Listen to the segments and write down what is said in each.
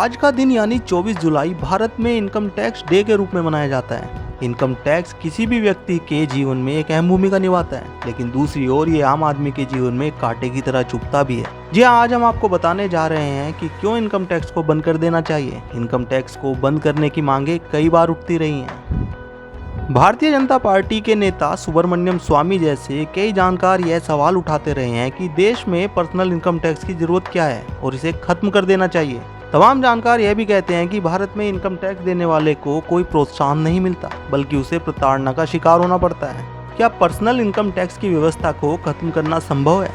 आज का दिन यानी 24 जुलाई भारत में इनकम टैक्स डे के रूप में मनाया जाता है। इनकम टैक्स किसी भी व्यक्ति के जीवन में एक अहम भूमिका निभाता है, लेकिन दूसरी ओर ये आम आदमी के जीवन में कांटे की तरह चुभता भी है। जी हाँ, आज हम आपको बताने जा रहे हैं कि क्यों इनकम टैक्स को बंद कर देना चाहिए। इनकम टैक्स को बंद करने की मांगे कई बार उठती रही हैं। भारतीय जनता पार्टी के नेता सुब्रमण्यम स्वामी जैसे कई जानकार यह सवाल उठाते रहे हैं कि देश में पर्सनल इनकम टैक्स की जरूरत क्या है और इसे खत्म कर देना चाहिए। तमाम जानकार यह भी कहते हैं कि भारत में इनकम टैक्स देने वाले को कोई प्रोत्साहन नहीं मिलता, बल्कि उसे प्रताड़ना का शिकार होना पड़ता है। क्या पर्सनल इनकम टैक्स की व्यवस्था को खत्म करना संभव है?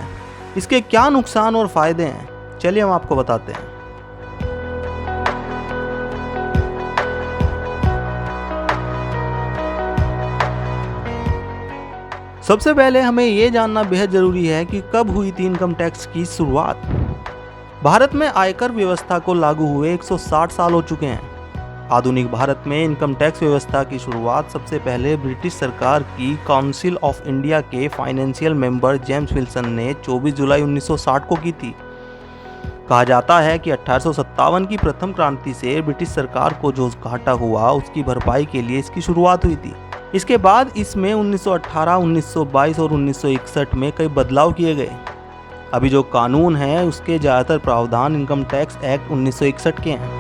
इसके क्या नुकसान और फायदे हैं? चलिए हम आपको बताते हैं। सबसे पहले हमें यह जानना बेहद जरूरी है कि कब हुई थी इनकम टैक्स की शुरुआत। भारत में आयकर व्यवस्था को लागू हुए 160 साल हो चुके हैं। आधुनिक भारत में इनकम टैक्स व्यवस्था की शुरुआत सबसे पहले ब्रिटिश सरकार की काउंसिल ऑफ इंडिया के फाइनेंशियल मेंबर जेम्स विल्सन ने 24 जुलाई 1960 को की थी। कहा जाता है कि 1857 की प्रथम क्रांति से ब्रिटिश सरकार को जो घाटा हुआ उसकी भरपाई के लिए इसकी शुरुआत हुई थी। इसके बाद इसमें 1918, 1922 और 1961 में कई बदलाव किए गए। अभी जो कानून है उसके ज़्यादातर प्रावधान इनकम टैक्स एक्ट 1961 के हैं।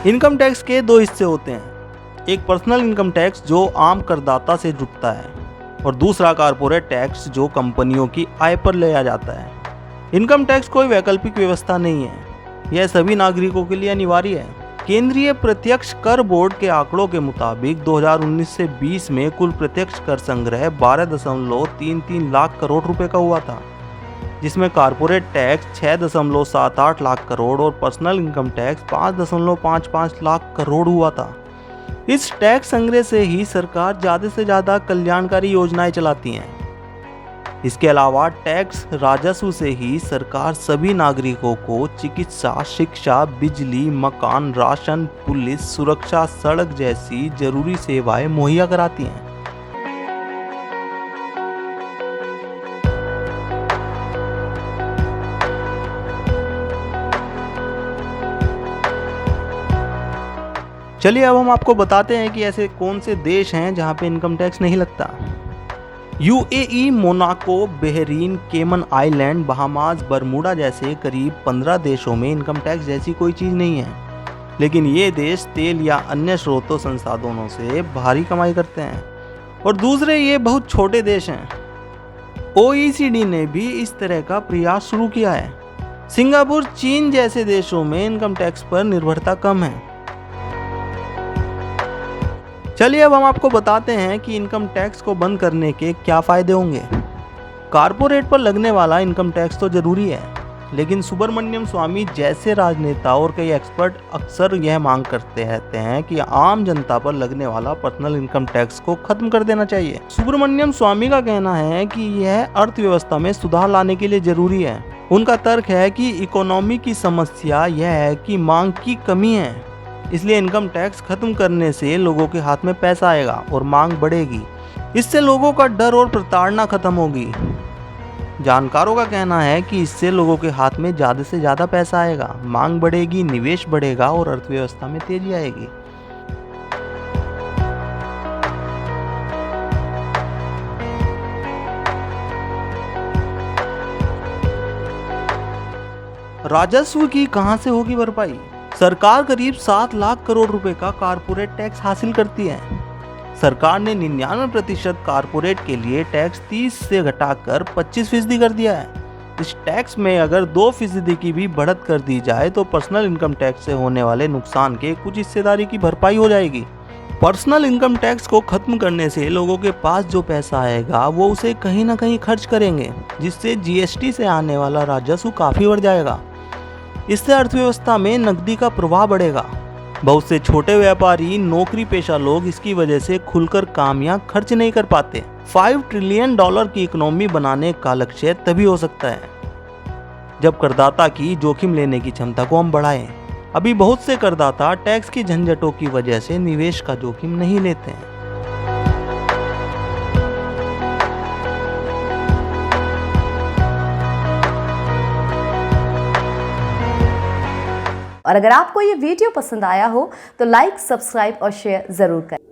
इनकम टैक्स के दो हिस्से होते हैं, एक पर्सनल इनकम टैक्स जो आम करदाता से जुटता है और दूसरा कॉर्पोरेट टैक्स जो कंपनियों की आय पर लिया जाता है। इनकम टैक्स कोई वैकल्पिक व्यवस्था नहीं है, यह सभी नागरिकों के लिए अनिवार्य है। केंद्रीय प्रत्यक्ष कर बोर्ड के आंकड़ों के मुताबिक 2019 से 20 में कुल प्रत्यक्ष कर संग्रह 12.33 लाख करोड़ रुपए का हुआ था, जिसमें कॉर्पोरेट टैक्स 6.78 लाख करोड़ और personal income tax 5.55 lakh crore हुआ था। इस टैक्स संग्रह से ही सरकार ज़्यादा से ज़्यादा कल्याणकारी योजनाएं चलाती हैं। इसके अलावा टैक्स राजस्व से ही सरकार सभी नागरिकों को चिकित्सा, शिक्षा, बिजली, मकान, राशन, पुलिस, सुरक्षा, सड़क जैसी जरूरी सेवाएं मुहैया कराती हैं। चलिए अब हम आपको बताते हैं कि ऐसे कौन से देश हैं जहां पे इनकम टैक्स नहीं लगता। यूएई, मोनाको, बहरीन, केमन आइलैंड, बहामास, बरमूडा जैसे करीब 15 देशों में इनकम टैक्स जैसी कोई चीज़ नहीं है, लेकिन ये देश तेल या अन्य स्रोतों संसाधनों से भारी कमाई करते हैं और दूसरे ये बहुत छोटे देश हैं। ओईसीडी ने भी इस तरह का प्रयास शुरू किया है। सिंगापुर, चीन जैसे देशों में इनकम टैक्स पर निर्भरता कम है। चलिए अब हम आपको बताते हैं कि इनकम टैक्स को बंद करने के क्या फ़ायदे होंगे। कॉर्पोरेट पर लगने वाला इनकम टैक्स तो ज़रूरी है, लेकिन सुब्रमण्यम स्वामी जैसे राजनेता और कई एक्सपर्ट अक्सर यह मांग करते रहते हैं कि आम जनता पर लगने वाला पर्सनल इनकम टैक्स को खत्म कर देना चाहिए। सुब्रमण्यम स्वामी का कहना है कि यह अर्थव्यवस्था में सुधार लाने के लिए ज़रूरी है। उनका तर्क है कि इकोनॉमी की समस्या यह है कि मांग की कमी है, इसलिए इनकम टैक्स खत्म करने से लोगों के हाथ में पैसा आएगा और मांग बढ़ेगी। इससे लोगों का डर और प्रताड़ना खत्म होगी। जानकारों का कहना है कि इससे लोगों के हाथ में ज़्यादा से ज़्यादा पैसा आएगा, मांग बढ़ेगी, निवेश बढ़ेगा और अर्थव्यवस्था में तेजी आएगी। राजस्व की कहां से होगी भरपाई? सरकार करीब 7 लाख करोड़ रुपए का कॉर्पोरेट टैक्स हासिल करती है। सरकार ने 99% कॉर्पोरेट के लिए टैक्स 30 से घटाकर 25% कर दिया है। इस टैक्स में अगर 2% की भी बढ़त कर दी जाए तो पर्सनल इनकम टैक्स से होने वाले नुकसान के कुछ हिस्सेदारी की भरपाई हो जाएगी। पर्सनल इनकम टैक्स को खत्म करने से लोगों के पास जो पैसा आएगा वो उसे कहीं ना कहीं खर्च करेंगे, जिससे जीएसटी से आने वाला राजस्व काफ़ी बढ़ जाएगा। इससे अर्थव्यवस्था में नकदी का प्रवाह बढ़ेगा। बहुत से छोटे व्यापारी, नौकरी पेशा लोग इसकी वजह से खुलकर काम या खर्च नहीं कर पाते। $5 ट्रिलियन की इकोनॉमी बनाने का लक्ष्य तभी हो सकता है जब करदाता की जोखिम लेने की क्षमता को हम बढ़ाएं। अभी बहुत से करदाता टैक्स की झंझटों की वजह से निवेश का जोखिम नहीं लेते हैं। और अगर आपको ये वीडियो पसंद आया हो तो लाइक, सब्सक्राइब और शेयर जरूर करें।